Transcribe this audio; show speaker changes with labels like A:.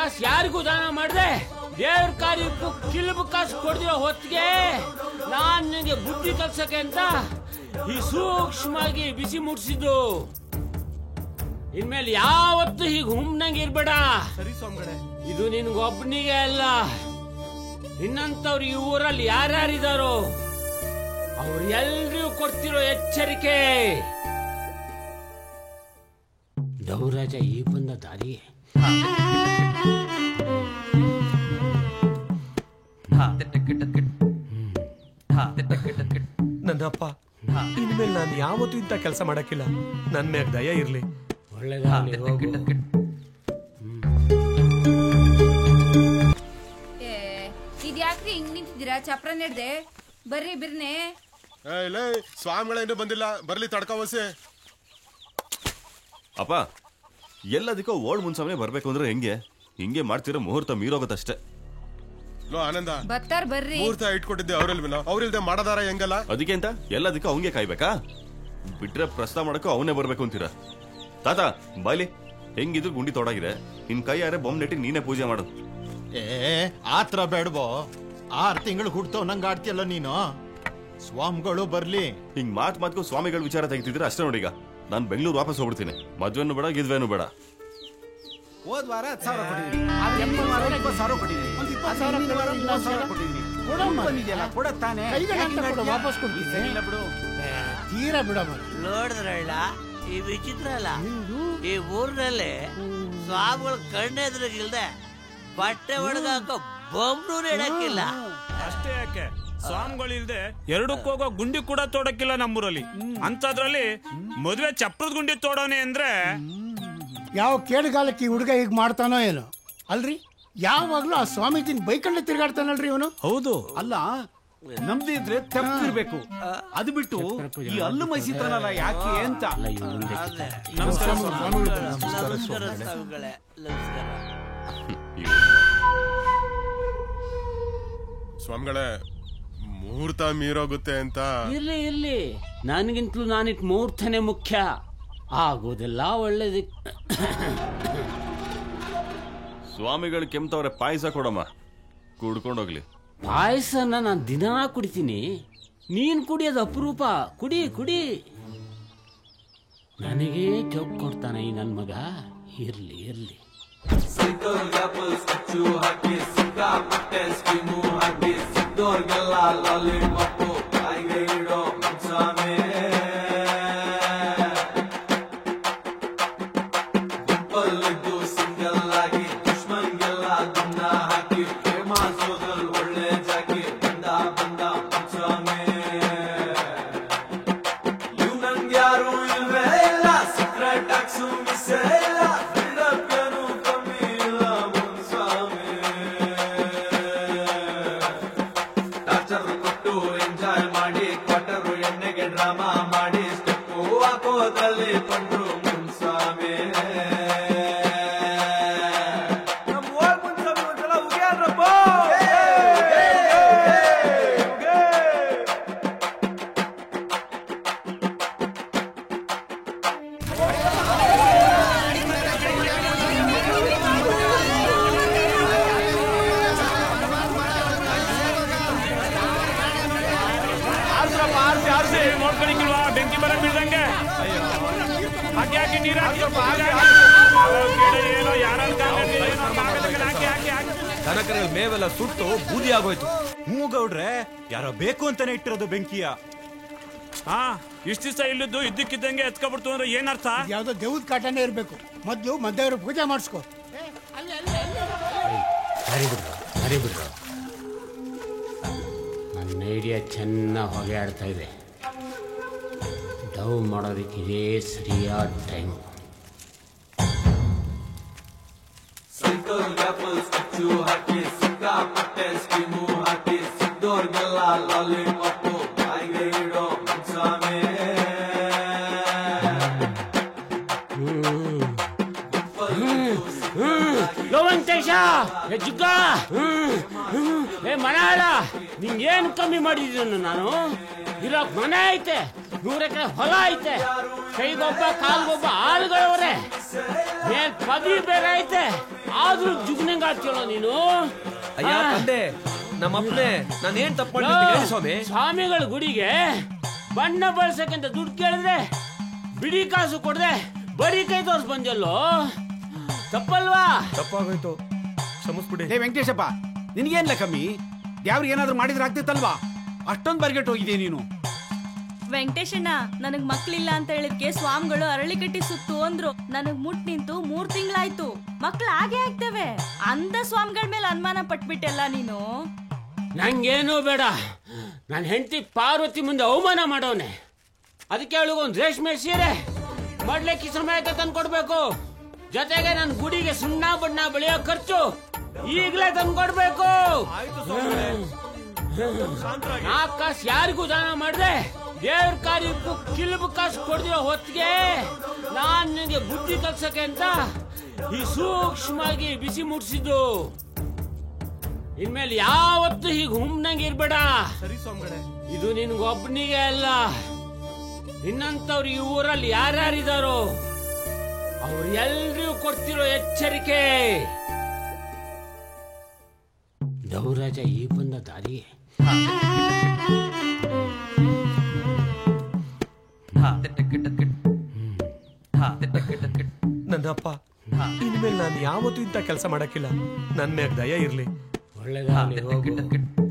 A: ಕಾಸು ಯಾರಿಗೂ ದಾನ ಮಾಡ್ದೆ ದೇವ್ರ ಕಾರ್ಯಕ್ಕೂ ಕಿಲ್ಬ ಕಾಸು ಕೊಡ್ದಿರೋ ಹೊತ್ತಿಗೆ ನಾನ್ ನಿನಗೆ ಬುದ್ಧಿ ಕಲ್ಸಕ್ಕೆ ಅಂತ ಈ ಸೂಕ್ಷ್ಮವಾಗಿ ಬಿಸಿ ಮುಟ್ಸಿದ್ದು. ಇನ್ಮೇಲೆ ಯಾವತ್ತು ಹೀಗೆ ಹುಮ್ನಂಗೆ ಇರ್ಬೇಡ.
B: ಸರಿ ಸ್ವಾಮಿಗಳೇ.
A: ಇದು ನಿನ್ಗೊಬ್ಬನಿಗೆ ಅಲ್ಲ, ಇನ್ನಂತವ್ರು ಈ ಊರಲ್ಲಿ ಯಾರ್ಯಾರಿದಾರೋ ಅವ್ರು ಎಲ್ರಿಗೂ ಕೊಡ್ತಿರೋ ಎಚ್ಚರಿಕೆ. ದೌರಾಜ ಈ ಬಂದ ದಾರಿ
B: ನನ್ನಪ್ಪ, ಇನ್ಮೇಲೆ ನಾನು ಯಾವತ್ತೂ ಇಂಥ ಕೆಲಸ ಮಾಡಕ್ಕಿಲ್ಲ. ನನ್ ಮ್ಯಾಗ ದಯ ಇರ್ಲಿ.
A: ಒಳ್ಳೆದಾಗ್ಲಿ, ಹೋಗು.
C: ಇದ್ಯಾಕ್ರಿ ಹಿಂಗ್ ನಿಂತಿದ್ದೀರಾ? ಚಪ್ರ ನೆಡ್ದೆ ಬರ್ರಿ ಬಿರ್ನೆ.
D: ಸ್ವಾಮಿಗಳೇನು ಬಂದಿಲ್ಲ, ಬರ್ಲಿ ತಡ್ಕವಸೆ.
E: ಅಪ್ಪ, ಎಲ್ಲದಕ್ಕೂ ಓಲ್ಡ್ ಮುನ್ಸಾಮನೆ ಬರ್ಬೇಕು ಅಂದ್ರೆ ಹಿಂಗೆ ಮಾಡ್ತಿರೋ ಮುಹೂರ್ತ ಮೀರೋಗತ್ತಷ್ಟೇ.
D: ಆನಂದ
C: ಬತ್ತಾರ್ ಬರ್ರಿ.
D: ಮುಹೂರ್ತ ಇಟ್ಕೊಟ್ಟಿದ್ದೆ ಅವ್ರಿಲ್ದೆ ಮಾಡದಾರ ಹೆಂಗಲ್ಲ?
E: ಅದಕ್ಕೆ ಅಂತ ಎಲ್ಲದಕ್ಕೂ ಅವಂಗೆ ಕಾಯ್ಬೇಕಾ? ಬಿಟ್ರೆ ಪ್ರಸ್ತಾವ ಮಾಡಕ್ಕೂ ಅವನೇ ಬರ್ಬೇಕು ಅಂತೀರ? ತಾತ ಬಾಯ್ಲಿ, ಹೆಂಗಿದ್ರು ಗುಂಡಿ ತೊಡಗಿದೆ, ನಿನ್ ಕೈ ಯಾರೇ ಬೊಂಬ್ ನೆಟ್ಟಿ ನೀನೇ ಪೂಜೆ ಮಾಡು.
F: ಆತ್ರ ಬೇಡಬೋ, 6 ತಿಂಗಳು ಹುಡ್ತವ್ ನಂಗೆ ಆಡ್ತಿಯಲ್ಲ ನೀನು. ಸ್ವಾಮಿಗಳು ಬರ್ಲಿ.
E: ಹಿಂಗ್ ಮಾತ್ಗೂ ಸ್ವಾಮಿಗಳ ವಿಚಾರ ತೆಗಿತಿದ್ರೆ ಅಷ್ಟೇ ನೋಡೀಗ. ನಾನ್ ಬೆಂಗಳೂರು ವಾಪಸ್ ಹೋಗ್ಬಿಡ್ತೀನಿ. ಮದ್ವೆನು ಬೇಡ, ಗಿದ್ವೇನು ಬೇಡ.
F: ಹೋದ್ ವಾರ 10,000 ಕೊಟ್ಟಿದ್ದೀನಿ, 20,000 ಕೊಟ್ಟಿದ್ದೀನಿ, 30,000 ಕೊಟ್ಟಿದ್ದೀನಿ. ಕೊಡತ್ತಾನೆ
G: ವಾಪಸ್ ಕೊಡ್ತೀನಿ ತೀರಾ ಬಿಡಮ್ಮ.
H: ನೋಡಿದ್ರಲ್ಲ ಈ ವಿಚಿತ್ರ ಅಲ್ಲ, ಈ ಊರಿನಲ್ಲಿ ಸ್ವಾಮಿಗಳು ಕಣ್ಣೆದ್ರಿಗಿಲ್ದೆ ಬಟ್ಟೆ ಒಣಗಾಕೋ ಬೊಂಬ್ರು ಇಡಕ್ಕಿಲ್ಲ.
I: ಅಷ್ಟೇ ಯಾಕೆ, ಸ್ವಾಮಿಗಳಿಲ್ದೆ ಎರಡಕ್ಕೋಗೋ ಗುಂಡಿ ಕೂಡ ತೋಡಕ್ಕಿಲ್ಲ ನಮ್ಮೂರಲ್ಲಿ. ಅಂತದ್ರಲ್ಲಿ ಮದುವೆ ಚಪ್ರದ ಗುಂಡಿ ತೋಡೋನೆ ಅಂದ್ರೆ
G: ಯಾವ ಕೇಳುಗಾಲಕ್ಕೆ ಈ ಹುಡುಗ ಹೀಗ್ ಮಾಡ್ತಾನೋ ಏನೋ ಅಲ್ರಿ. ಯಾವಾಗ್ಲೂ ಆ ಸ್ವಾಮೀಜಿನ ಬೈಕಂಡೆ ತಿರ್ಗಾಡ್ತಾನಲ್ರಿ ಇವನು.
F: ಹೌದು ಅಲ್ಲ, ನಮ್ದಿ ಇದ್ರೆ ತಪ್ಪಿರ್ಬೇಕು. ಅದು ಬಿಟ್ಟು ಈ ಹಲ್ಲು ಮೈಸಿತಾನಲ್ಲ ಯಾಕೆ ಅಂತ.
I: ನಮಸ್ಕಾರ
H: ಸ್ವಾಮಿಗಳೇ, ನಮಸ್ಕಾರ.
D: ಸ್ವಾಮಿಗಳೇ, ಮುಹೂರ್ತ ಮೀರೋಗುತ್ತೆ ಅಂತ.
A: ಇರ್ಲಿ, ನನಗಿಂತಲೂ ನಾನಿಟ್ ಮುಹೂರ್ತನೇ ಮುಖ್ಯ. ಆಗೋದೆಲ್ಲ ಒಳ್ಳೇದಕ್ಕೆ.
E: ಸ್ವಾಮಿಗಳು ಕೆಮ್ತವ್ರೆ, ಪಾಯಸ ಕೊಡಮ್ಮ, ಕುಡ್ಕೊಂಡೋಗ್ಲಿ.
A: ಪಾಯಸನ ನಾನು ದಿನಾ ಕುಡಿತೀನಿ, ನೀನ್ ಕುಡಿಯೋದು ಅಪರೂಪ. ಕುಡಿ. ನನಗೇ ಚೌಕ್ ಕೊಡ್ತಾನೆ ಈ ನನ್ ಮಗ. ಇರ್ಲಿ.
I: ನೋಡ್ಕೊಳಿಕ್ಕಿಲ್ವಾ ಬೆಂಕಿ ಬರ ಬೀಳ್ದಂಗೆ? ಹಾಕಿ ನೀರು
B: ದನಕರ ಮೇವೆಲ್ಲ ಸುಟ್ಟು ಬೂದಿ ಆಗೋಯ್ತು. ಮೂಗೌಡ್ರೆ, ಯಾರೋ ಬೇಕು ಅಂತಾನೆ ಇಟ್ಟಿರೋದು ಬೆಂಕಿಯ.
I: ಇಷ್ಟ ದಿವಸ ಇಲ್ಲಿದ್ದು ಇದ್ದಕ್ಕಿದ್ದಂಗೆ ಎತ್ಕೊಬಿಡ್ತು ಅಂದ್ರೆ ಏನರ್ಥ?
G: ಯಾವ್ದೋ ದೇವ್ದ ಕಾಟನೇ ಇರ್ಬೇಕು. ಮೊದ್ಲು ಮದ್ದವರು ಪೂಜೆ ಮಾಡಿಸ್ಕೊ.
A: ಹರಿಬಿಡ್ರು, ನನ್ನ ಐಡಿಯಾ ಚೆನ್ನಾಗಿ ಹೊಗೆ ಆಡ್ತಾ ಇದೆ. ಡವ್ ಮಾಡೋದಕ್ಕೆ ಇದೇ ಸರಿಯಾದ ಟೈಮ್. ಮನಾಳ, ನಿಂಗೇನು ಕಮ್ಮಿ ಮಾಡಿದೀನು ನಾನು? ಇರೋಕ್ ಮನೆ ಐತೆ, 100 ಎಕರೆ ಹೊಲ ಐತೆ, ಕೈಗೊಬ್ಬ ಕಾಲ್ಗೊಬ್ಬ ಆಳುಗಳವ್ರೆ, ಮೇಲ್ ಪದವಿ ಬೇರೆ ಐತೆ. ಆದ್ರೂ ಜುಗ್ನಂಗ್ ಆಗ್ತೀಯಲ್ಲ ನೀನು.
J: ಅಯ್ಯ ತಂದೆ ನಮ್ಮಪ್ಪನೇ ನಾನೇನ್ ತಪ್ಪು ಮಾಡಿದ್ದೀನಿ ಹೇಳಿ ಸ್ವಾಮಿ.
A: ಸ್ವಾಮಿಗಳ ಗುಡಿಗೆ ಬಣ್ಣ ಬಳಸಕ್ಕಿಂತ ದುಡ್ಡು ಕೇಳಿದ್ರೆ ಬಿಡಿ ಕಾಸು ಕೊಡದೆ ಬರೀ ಕೈ ತೋರ್ಸ್ ಬಂದ್ಯಲ್ಲೋ, ತಪ್ಪಲ್ವಾ?
J: ತಪ್ಪಾಗೋಯ್ತು, ಕ್ಷಮಿಸ್ಬಿಡಿ.
K: ಲೇ ವೆಂಕಟೇಶಪ್ಪ, ನಿನಗೇನ್ಲ ಕಮ್ಮಿ? ಯಾವ್ರಿಗೆ ಏನಾದ್ರು ಮಾಡಿದ್ರೆ ಆಗ್ತಿತ್ತಲ್ವಾ? ಅಷ್ಟೊಂದು ಬರ್ಗೆಟ್ ಹೋಗಿದೀಯ ನೀನು.
L: ವೆಂಕಟೇಶಣ್ಣ, ನನಗ್ ಮಕ್ಳಿಲ್ಲ ಅಂತ ಹೇಳಿದ್ಕೆ ಸ್ವಾಮಿಗಳು ಅರಳಿಕಟ್ಟಿ ಸುತ್ತು ಅಂದ್ರು. ನನಗ್ ಮುಟ್ ನಿಂತು 3 ತಿಂಗಳಾಯ್ತು. ಮಕ್ಳು ಹಾಗೆ ಆಗ್ತವೆ. ಅಂದ ಸ್ವಾಮಿಗಳ ಮೇಲೆ ಅನುಮಾನ ಪಟ್ಬಿಟ್ಟೆಲ್ಲ ನೀನು.
A: ನಂಗೇನೂ ಬೇಡ. ನನ್ನ ಹೆಂಡತಿ ಪಾರ್ವತಿ ಮುಂದೆ ಅವಮಾನ ಮಾಡೋನೆ. ಅದಕ್ಕೆ ಅವಳಿಗೊಂದು ರೇಷ್ಮೆ ಸೀರೆ ಮಾಡ್ಲಿಕ್ಕೆ ಸಮಯಕ್ಕೆ ತಂದು ಕೊಡ್ಬೇಕು. ಜೊತೆಗೆ ನನ್ನ ಗುಡಿಗೆ ಸುಣ್ಣ ಬಣ್ಣ ಬೆಳೆಯೋ ಖರ್ಚು ಈಗಲೇ ತಂದು ಕೊಡ್ಬೇಕು. 4 ಕಾಸು ಯಾರಿಗೂ ದಾನ ಮಾಡಿದೆ ದೇವ್ರ ಕಾರ್ಯಕ್ಕೂ ಕಿಲ್ಬು ಕಾಸು ಕೊಡ್ದಿರೋ ಹೊತ್ತಿಗೆ ನಾನ್ ನಿನಗೆ ಬುದ್ಧಿ ಕಲ್ಸಕ್ಕೆ ಅಂತ ಈ ಸೂಕ್ಷ್ಮವಾಗಿ ಬಿಸಿ ಮುಟ್ಸಿದ್ದು. ಇನ್ಮೇಲೆ ಯಾವತ್ತು ಹೀಗೆ ಹುಮ್ನಂಗೆ ಇರ್ಬೇಡ. ಇದು ನಿನ್ಗೊಬ್ಬನಿಗೆ ಅಲ್ಲ, ಇನ್ನಂತವ್ರು ಈ ಊರಲ್ಲಿ ಯಾರ್ಯಾರಿದಾರೋ ಅವ್ರು ಎಲ್ರಿಗೂ ಕೊಡ್ತಿರೋ ಎಚ್ಚರಿಕೆ. ದೇವರಾಜ ಈ ಬಂದ ದಾರಿ
J: ನನ್ನಪ್ಪ, ಇನ್ಮೇಲೆ ನಾನು ಯಾವತ್ತೂ ಇಂಥ ಕೆಲಸ ಮಾಡಕ್ಕಿಲ್ಲ. ನನ್ನ ಮ್ಯಾಗ ದಯ ಇರ್ಲಿ.
A: ಒಳ್ಳೆದಾಗಲಿ, ಹೋಗು.